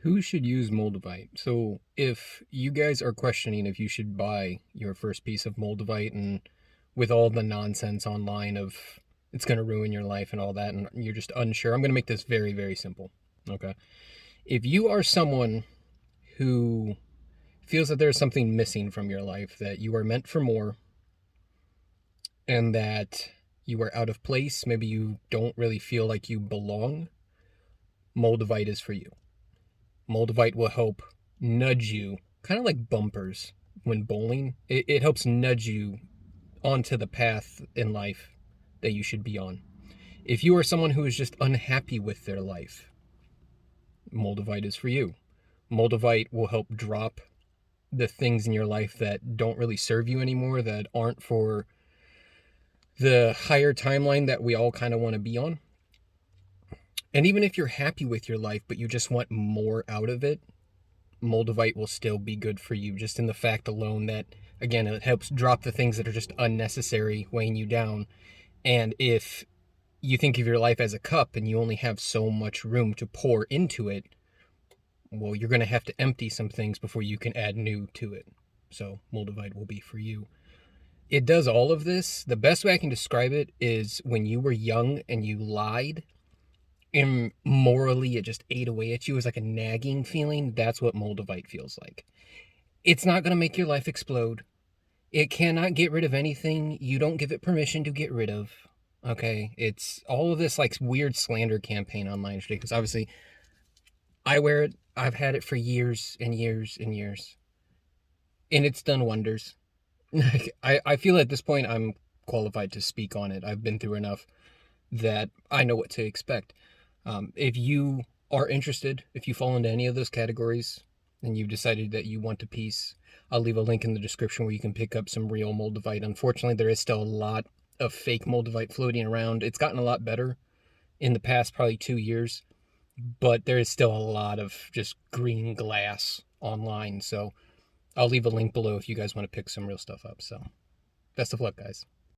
Who should use Moldavite? So, if you guys are questioning if you should buy your first piece of Moldavite and with all the nonsense online of it's going to ruin your life and all that, and you're just unsure, I'm going to make this very, very simple. Okay. If you are someone who feels that there's something missing from your life, that you are meant for more, and that you are out of place, maybe you don't really feel like you belong, Moldavite is for you. Moldavite will help nudge you, kind of like bumpers when bowling. It helps nudge you onto the path in life that you should be on. If you are someone who is just unhappy with their life, Moldavite is for you. Moldavite will help drop the things in your life that don't really serve you anymore, that aren't for the higher timeline that we all kind of want to be on. And even if you're happy with your life, but you just want more out of it, Moldavite will still be good for you, just in the fact alone that, again, it helps drop the things that are just unnecessary, weighing you down. And if you think of your life as a cup and you only have so much room to pour into it, well, you're going to have to empty some things before you can add new to it. So Moldavite will be for you. It does all of this. The best way I can describe it is when you were young and you lied and morally it just ate away at you. It was like a nagging feeling. That's what Moldavite feels like. It's not going to make your life explode. It cannot get rid of anything you don't give it permission to get rid of. Okay, it's all of this like weird slander campaign online today, because obviously I wear it. I've had it for years and years and years, and it's done wonders. I feel at this point I'm qualified to speak on it. I've been through enough that I know what to expect. If you are interested, if you fall into any of those categories and you've decided that you want a piece, I'll leave a link in the description where you can pick up some real Moldavite. Unfortunately, there is still a lot of fake Moldavite floating around. It's gotten a lot better in the past probably 2 years, but there is still a lot of just green glass online. So I'll leave a link below if you guys want to pick some real stuff up. So best of luck, guys.